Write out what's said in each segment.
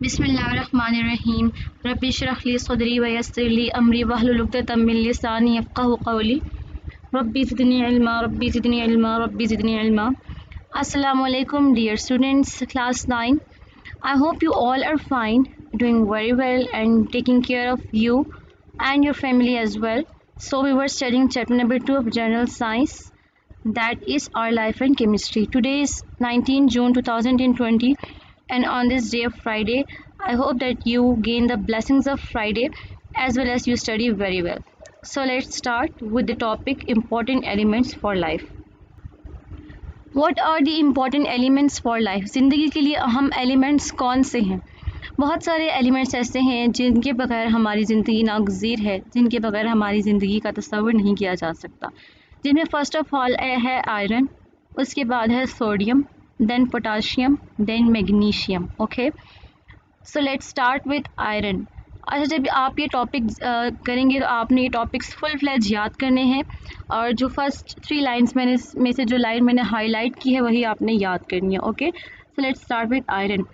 बिस्मिल्लाहिर्रहमानिर्रहीम रब्बि इश्रह ली सदरी व यस्सिर ली अमरी वहलुल उक़दतम मिन लिसानी यफ़क़हू क़ौली rabbi ज़िदनी इल्मा। Assalamu alaikum dear students, class 9. I hope you all are fine, doing very well and taking care of you and your family as well. So we were studying chapter number 2 of general science, that is our life and chemistry. Today is 19 June 2020 and on this day of Friday, I hope that you gain the blessings of Friday as well as you study very well. So let's start with the topic important elements for life. What are the important elements for life? ज़िंदगी के लिए अहम elements कौन से हैं? बहुत सारे elements ऐसे हैं जिनके बगैर हमारी ज़िंदगी नागज़ीर है, जिनके बगैर हमारी ज़िंदगी का तस्वुर नहीं किया जा सकता। जिनमें फ़र्स्ट ऑफ ऑल है आयरन, उसके बाद है sodium, then potassium, then magnesium. Okay, so let's start with iron. अच्छा, जब आप ये टॉपिक करेंगे तो आपने ये टॉपिक्स फुल फ्लैज याद करने हैं और जो फर्स्ट 3 लाइन्स में से जो लाइन मैंने हाईलाइट की है वही आपने याद करनी है। Okay, so let's start with iron.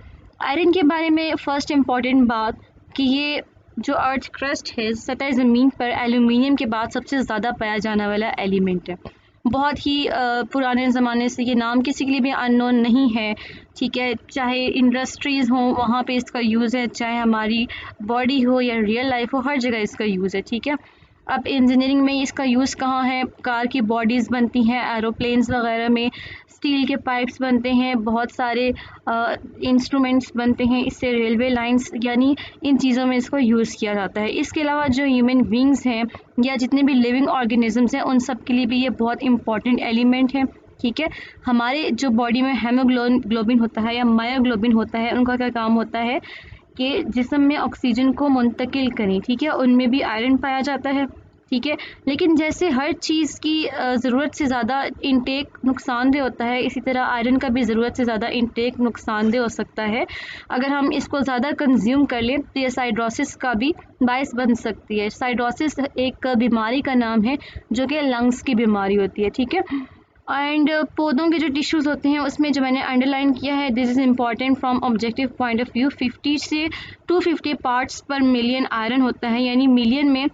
Iron के बारे में फ़र्स्ट इम्पॉर्टेंट बात कि ये जो अर्थ क्रस्ट है, सतह ज़मीन पर एल्यूमिनियम के बाद सबसे ज़्यादा पाया जाने वाला एलिमेंट है। बहुत ही पुराने ज़माने से ये नाम किसी के लिए भी अननोन नहीं है, ठीक है। चाहे इंडस्ट्रीज़ हों वहाँ पे इसका यूज़ है, चाहे हमारी बॉडी हो या रियल लाइफ हो, हर जगह इसका यूज़ है, ठीक है। अब इंजीनियरिंग में इसका यूज़ कहाँ है? कार की बॉडीज़ बनती हैं, एरोप्लेन्स वगैरह में स्टील के पाइप्स बनते हैं, बहुत सारे इंस्ट्रूमेंट्स बनते हैं, इससे रेलवे लाइंस, यानी इन चीज़ों में इसको यूज़ किया जाता है। इसके अलावा जो ह्यूमन बींग्स हैं या जितने भी लिविंग ऑर्गेनिजम्स हैं उन सब के लिए भी ये बहुत इंपॉर्टेंट एलिमेंट है, ठीक है। हमारे जो बॉडी में हेमोग्लोबिन होता है या मायोग्लोबिन होता है, उनका क्या काम होता है कि जिस्म में ऑक्सीजन को मुंतकिल करें, ठीक है। उनमें भी आयरन पाया जाता है, ठीक है। लेकिन जैसे हर चीज़ की ज़रूरत से ज़्यादा इंटेक नुकसानदेह होता है, इसी तरह आयरन का भी ज़रूरत से ज़्यादा इंटेक नुकसानदेह हो सकता है। अगर हम इसको ज़्यादा कंज्यूम कर लें तो ये साइड्रोसिस का भी बायस बन सकती है। साइड्रोसिस एक बीमारी का नाम है जो कि लंग्स की बीमारी होती है, ठीक है। एंड पौधों के जो टिश्यूज़ होते हैं उसमें जो मैंने अंडरलाइन किया है, this is important from objective point of view, 50 से 250 पार्ट्स पर मिलियन आयरन होता है, यानी मिलियन में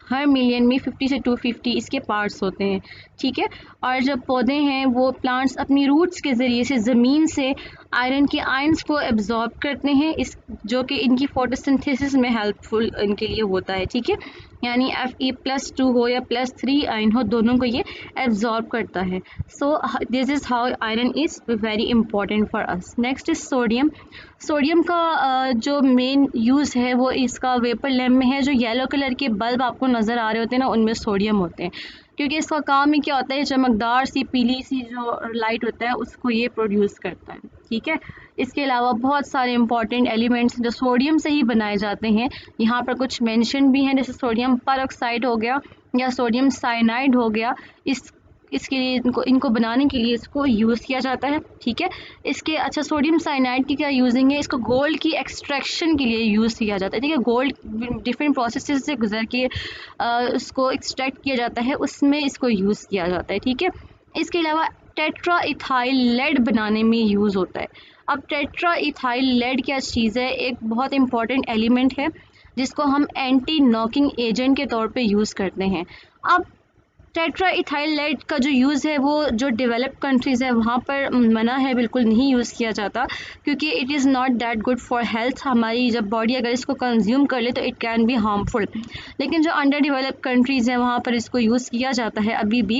हर मिलियन में 50 से 250 इसके पार्ट्स होते हैं, ठीक है। और जब पौधे हैं वो प्लांट्स अपनी रूट्स के ज़रिए से ज़मीन से आयरन के आयंस को एब्जॉर्ब करते हैं, इस जो कि इनकी फोटोसिंथेसिस में हेल्पफुल इनके लिए होता है, ठीक है। यानी Fe+2 हो या +3 आयन हो, दोनों को ये एब्जॉर्ब करता है। So this is how iron is very important for us. Next is sodium. Sodium का जो मेन यूज़ है वो इसका वेपर लैम्प में है। जो येलो कलर के बल्ब आपको नज़र आ रहे होते हैं ना, उनमें सोडियम होते हैं, क्योंकि इसका काम ही क्या होता है, चमकदार सी पीली सी जो लाइट होता है उसको ये प्रोड्यूस करता है, ठीक है। इसके अलावा बहुत सारे इंपॉर्टेंट एलिमेंट्स जो सोडियम से ही बनाए जाते हैं, यहाँ पर कुछ मेंशन भी हैं, जैसे सोडियम परऑक्साइड हो गया या सोडियम साइनाइड हो गया। इसके लिए इनको बनाने के लिए इसको यूज़ किया जाता है, ठीक है। इसके अच्छा, सोडियम साइनाइड की क्या यूजिंग है, इसको गोल्ड की एक्सट्रैक्शन के लिए यूज़ किया जाता है, ठीक है। गोल्ड डिफरेंट प्रोसेस से गुजर के उसको एक्सट्रैक्ट किया जाता है, उसमें इसको यूज़ किया जाता है, ठीक है। इसके अलावा टेट्रा इथाइल लेड बनाने में यूज़ होता है। अब टेट्रा इथाइल लेड क्या चीज़ है? एक बहुत इंपॉर्टेंट एलिमेंट है जिसको हम एंटी नॉकिंग एजेंट के तौर पे यूज़ करते हैं। अब टेट्रा इथाइल लेड का जो यूज़ है वो जो डेवलप कंट्रीज़ है वहाँ पर मना है, बिल्कुल नहीं यूज़ किया जाता, क्योंकि it is not that good for health. हमारी जब बॉडी अगर इसको कंज्यूम कर ले तो इट कैन बी हार्मफुल। लेकिन जो अंडर डेवलप कंट्रीज़ हैं वहाँ पर इसको यूज़ किया जाता है अभी भी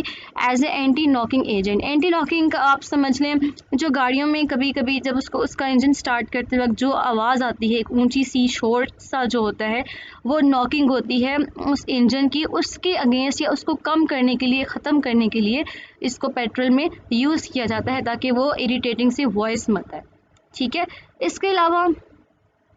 as a anti knocking agent. Anti knocking का आप समझ लें, जो गाड़ियों में कभी कभी जब उसका इंजन स्टार्ट करते वक्त जो आवाज़ आती है, एक ऊँची सी शोर सा जो होता है, वो नॉकिंग होती है उस इंजन की। उसके अगेंस्ट या उसको कम करने के लिए, ख़त्म करने के लिए इसको पेट्रोल में यूज़ किया जाता है ताकि वो इरिटेटिंग सी वॉइस मत आए, ठीक है। इसके अलावा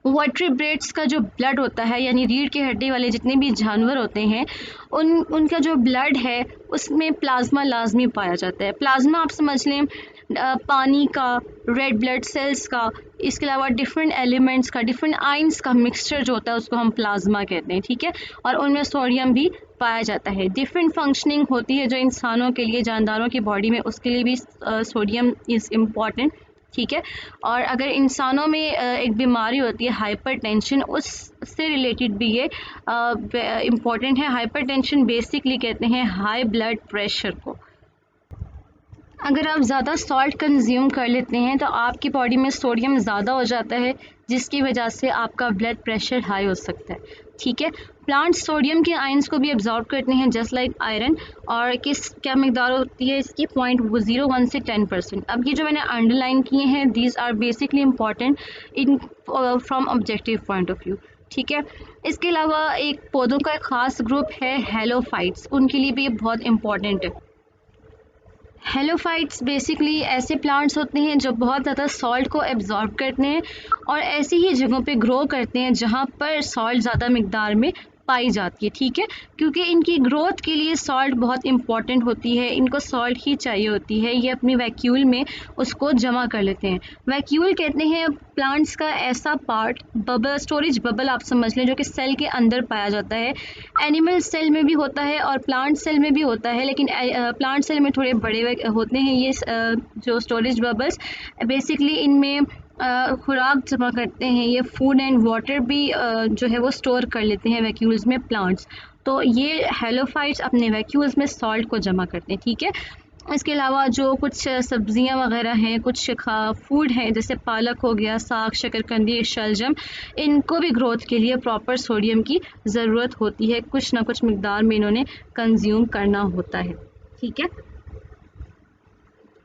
वर्टिब्रेट्स का जो ब्लड होता है, यानी रीढ़ की हड्डी वाले जितने भी जानवर होते हैं उनका जो ब्लड है उसमें प्लाज्मा लाजमी पाया जाता है। प्लाज्मा आप समझ लें पानी का, रेड ब्लड सेल्स का, इसके अलावा डिफरेंट एलिमेंट्स का, डिफरेंट आइंस का मिक्सचर जो होता है उसको हम प्लाज्मा कहते हैं, ठीक है। और उनमें सोडियम भी पाया जाता है। डिफरेंट फंक्शनिंग होती है जो इंसानों के लिए, जानदारों की बॉडी में, उसके लिए भी सोडियम इज़ इम्पॉर्टेंट, ठीक है। और अगर इंसानों में एक बीमारी होती है हाइपरटेंशन, उससे रिलेटेड भी ये इम्पॉर्टेंट है। हाइपरटेंशन बेसिकली कहते हैं हाई ब्लड प्रेशर को। अगर आप ज़्यादा सॉल्ट कंज्यूम कर लेते हैं तो आपकी बॉडी में सोडियम ज़्यादा हो जाता है, जिसकी वजह से आपका ब्लड प्रेशर हाई हो सकता है, ठीक है। प्लांट सोडियम के आयंस को भी एब्जॉर्ब करते हैं जस्ट लाइक आयरन, और किस क्या मकदार होती है इसकी, 0.01 से 10%। अब ये जो मैंने अंडरलाइन किए हैं, these are basically important in from objective point of view, ठीक है। इसके अलावा एक पौधों का एक ख़ास ग्रुप है हेलोफाइट्स, उनके लिए भी ये बहुत इंपॉर्टेंट है। हेलोफाइट्स बेसिकली ऐसे प्लांट्स होते हैं जो बहुत ज़्यादा सॉल्ट को एब्जॉर्ब करते हैं और ऐसी ही जगहों पे ग्रो करते हैं जहाँ पर सॉल्ट ज़्यादा मिकदार में पाई जाती है, ठीक है। क्योंकि इनकी ग्रोथ के लिए सॉल्ट बहुत इंपॉर्टेंट होती है, इनको सॉल्ट ही चाहिए होती है। ये अपनी वैक्यूल में उसको जमा कर लेते हैं। वैक्यूल कहते हैं प्लांट्स का ऐसा पार्ट, बबल, स्टोरेज बबल आप समझ लें, जो कि सेल के अंदर पाया जाता है। एनिमल सेल में भी होता है और प्लांट सेल में भी होता है, लेकिन प्लांट सेल में थोड़े बड़े होते हैं ये जो स्टोरेज बबल्स। बेसिकली इनमें खुराक जमा करते हैं, ये फूड एंड वाटर भी जो है वो स्टोर कर लेते हैं वैक्यूल्स में प्लांट्स। तो ये हेलोफाइट्स अपने वैक्यूल्स में सॉल्ट को जमा करते हैं, ठीक है। इसके अलावा जो कुछ सब्जियां वगैरह हैं, कुछ फूड हैं जैसे पालक हो गया, साग, शकरकंदी, शलजम, इनको भी ग्रोथ के लिए प्रॉपर सोडियम की ज़रूरत होती है, कुछ ना कुछ मिकदार में इन्होंने कंज्यूम करना होता है, ठीक है।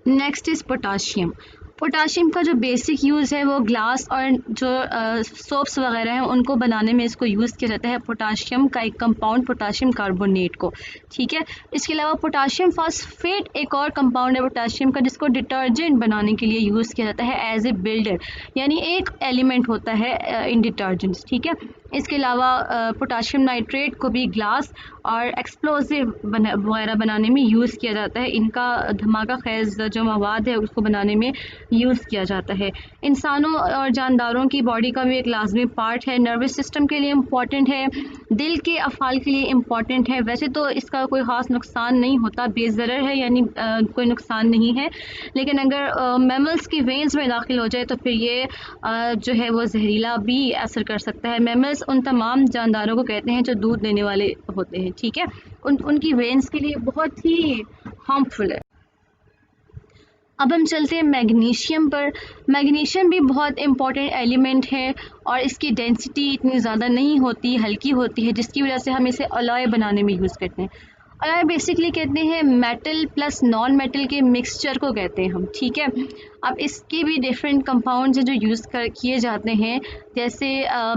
Next is potassium. पोटाशियम का जो बेसिक यूज़ है वो ग्लास और जो सोप्स वगैरह हैं उनको बनाने में इसको यूज़ किया जाता है, पोटाशियम का एक कंपाउंड, पोटाशियम कार्बोनेट को, ठीक है। इसके अलावा पोटाशियम फॉस्फेट एक और कंपाउंड है पोटाशियम का, जिसको डिटर्जेंट बनाने के लिए यूज़ किया जाता है एज ए बिल्डर, यानी एक एलिमेंट होता है इन डिटर्जेंट्स, ठीक है। इसके अलावा पोटाशियम नाइट्रेट को भी ग्लास और एक्सप्लोजिव वगैरह बनाने में यूज़ किया जाता है। इनका धमाका खेज़ जो मवाद है उसको बनाने में यूज़ किया जाता है। इंसानों और जानदारों की बॉडी का भी एक लाजमी पार्ट है, नर्वस सिस्टम के लिए इम्पॉर्टेंट है, दिल के अफ़ाल के लिए इम्पॉर्टेंट है। वैसे तो इसका कोई ख़ास नुकसान नहीं होता, बेज़रर है, यानी कोई नुकसान नहीं है। लेकिन अगर मैमल्स की वेन्स में दाखिल हो जाए तो फिर ये जो है वो जहरीला भी असर कर सकता है। मैमल्स उन तमाम जानदारों को कहते हैं जो दूध देने वाले होते हैं, ठीक है। उनकी वेन्स के लिए बहुत ही हार्मफुल है। अब हम चलते हैं मैग्नीशियम पर। मैग्नीशियम भी बहुत इंपॉर्टेंट एलिमेंट है और इसकी डेंसिटी इतनी ज़्यादा नहीं होती, हल्की होती है, जिसकी वजह से हम इसे अलॉय बनाने में यूज़ करते हैं। अलॉय बेसिकली कहते हैं मेटल प्लस नॉन मेटल के मिक्सचर को कहते हैं हम, ठीक है। अब इसके भी डिफरेंट कंपाउंड्स हैं जो यूज़ किए जाते हैं, जैसे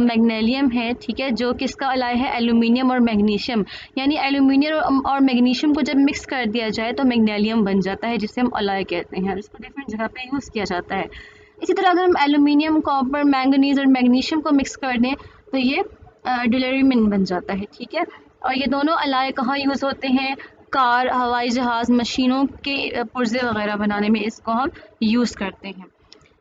मैग्नीशियम है, ठीक है, जो किसका अलॉय है, एल्यूमिनियम और मैग्नीशियम, यानी एल्यूमिनियम और मैग्नीशियम को जब मिक्स कर दिया जाए तो मैग्नीशियम बन जाता है, जिसे हम अलॉय कहते हैं। इसको डिफरेंट जगह पे यूज़ किया जाता है। इसी तरह अगर हम एल्यूमिनियम, कॉपर, मैंगनीज और मैग्नीशियम को मिक्स कर दें तो ये ड्यूरेरिन बन जाता है, ठीक है। और ये दोनों अलॉय कहाँ यूज़ होते हैं, कार, हवाई जहाज़, मशीनों के पुर्जे वगैरह बनाने में इसको हम यूज़ करते हैं।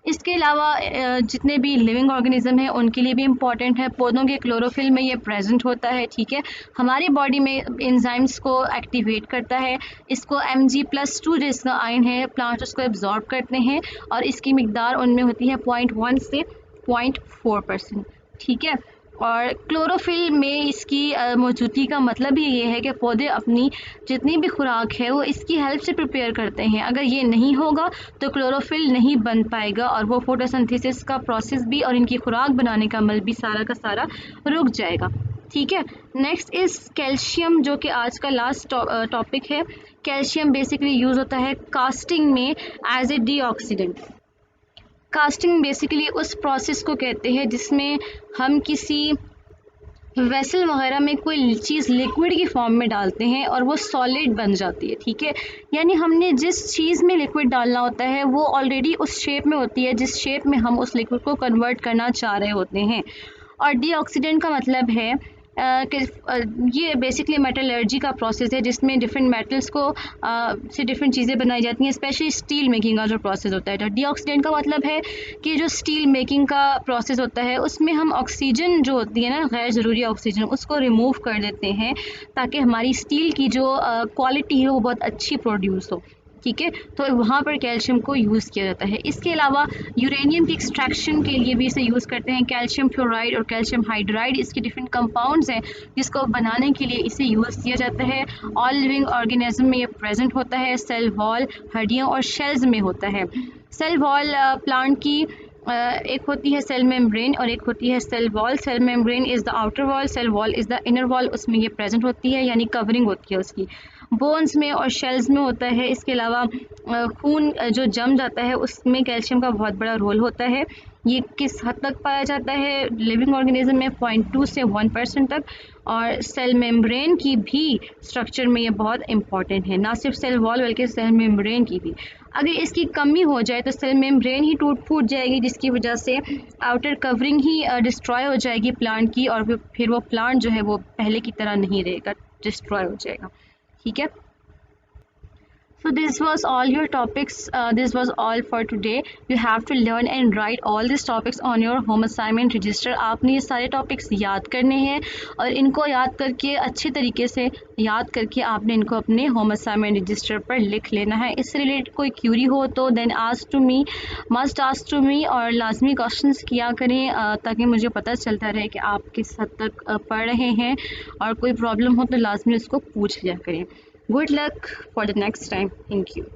इसके अलावा जितने भी लिविंग ऑर्गेनिज्म हैं उनके लिए भी इम्पॉर्टेंट है। पौधों के क्लोरोफिल में ये प्रेजेंट होता है, ठीक है। हमारी बॉडी में एंजाइम्स को एक्टिवेट करता है। इसको Mg+2 जिसका आयन है, प्लांट्स उसको एब्जॉर्ब करते हैं और इसकी मिकदार उनमें होती है 0.1 से 0.4%, ठीक है। और क्लोरोफिल में इसकी मौजूदगी का मतलब ही ये है कि पौधे अपनी जितनी भी खुराक है वो इसकी हेल्प से प्रिपेयर करते हैं। अगर ये नहीं होगा तो क्लोरोफिल नहीं बन पाएगा और वो फोटोसिंथेसिस का प्रोसेस भी और इनकी खुराक बनाने का अमल भी सारा का सारा रुक जाएगा, ठीक है। नेक्स्ट इज़ कैल्शियम, जो कि आज का लास्ट टॉपिक है। कैल्शियम बेसिकली यूज़ होता है कास्टिंग में as a deoxidant. Casting basically उस प्रोसेस को कहते हैं जिसमें हम किसी वेसल वगैरह में कोई चीज़ लिक्विड की फॉर्म में डालते हैं और वो सॉलिड बन जाती है, ठीक है। यानी हमने जिस चीज़ में लिक्विड डालना होता है वो ऑलरेडी उस शेप में होती है जिस शेप में हम उस लिक्विड को कन्वर्ट करना चाह रहे होते हैं। और डीऑक्सीडेंट का मतलब है कि ये बेसिकली मेटलर्जी का प्रोसेस है जिसमें डिफरेंट मेटल्स को से डिफरेंट चीज़ें बनाई जाती हैं, स्पेशली स्टील मेकिंग का जो प्रोसेस होता है। तो डीऑक्सीडेंट का मतलब है कि जो स्टील मेकिंग का प्रोसेस होता है उसमें हम ऑक्सीजन जो होती है ना, गैर ज़रूरी ऑक्सीजन, उसको रिमूव कर देते हैं ताकि हमारी स्टील की जो क्वालिटी है वो बहुत अच्छी प्रोड्यूस हो। ठीक है, तो वहाँ पर कैल्शियम को यूज़ किया जाता है। इसके अलावा यूरेनियम की एक्सट्रैक्शन के लिए भी इसे यूज़ करते हैं। कैल्शियम फ्लोराइड और कैल्शियम हाइड्राइड इसके डिफरेंट कंपाउंड्स हैं जिसको बनाने के लिए इसे यूज़ किया जाता है। ऑल लिविंग ऑर्गेनिज्म में ये प्रेजेंट होता है, सेल वॉल, हड्डियों और शेल्स में होता है। सेल वॉल प्लांट की एक होती है सेल मेम्ब्रेन और एक होती है cell wall. Cell membrane is the outer wall, cell wall is the inner wall, उसमें ये प्रेजेंट होती है, यानी कवरिंग होती है उसकी। बोन्स में और शेल्स में होता है। इसके अलावा खून जो जम जाता है उसमें कैल्शियम का बहुत बड़ा रोल होता है। ये किस हद तक पाया जाता है लिविंग ऑर्गेनिज्म में? 0.2 से 1% तक। और सेल मेम्ब्रेन की भी स्ट्रक्चर में ये बहुत इंपॉर्टेंट है, ना सिर्फ सेल वॉल बल्कि सेल मेम्ब्रेन की भी। अगर इसकी कमी हो जाए तो सेल मेम्ब्रेन ही टूट फूट जाएगी, जिसकी वजह से आउटर कवरिंग ही डिस्ट्रॉय हो जाएगी प्लांट की, और फिर वो प्लांट जो है वो पहले की तरह नहीं रहेगा, डिस्ट्रॉय हो जाएगा। ठीक है, so this was all your topics. This was all for today. You have to learn and write all these topics on your home assignment register. आपने ये सारे टॉपिक्स याद करने हैं और इनको याद करके अच्छे तरीके से याद करके आपने इनको अपने होम असाइनमेंट रजिस्टर पर लिख लेना है। इससे रिलेटेड कोई क्यूरी हो तो then ask to me, must ask to me, और लाजमी क्वेश्चंस किया करें ताकि मुझे पता चलता रहे कि आप किस हद तक पढ़ रहे हैं, और कोई प्रॉब्लम हो तो लाजमी उसको पूछ लिया करें। Good luck for the next time. Thank you.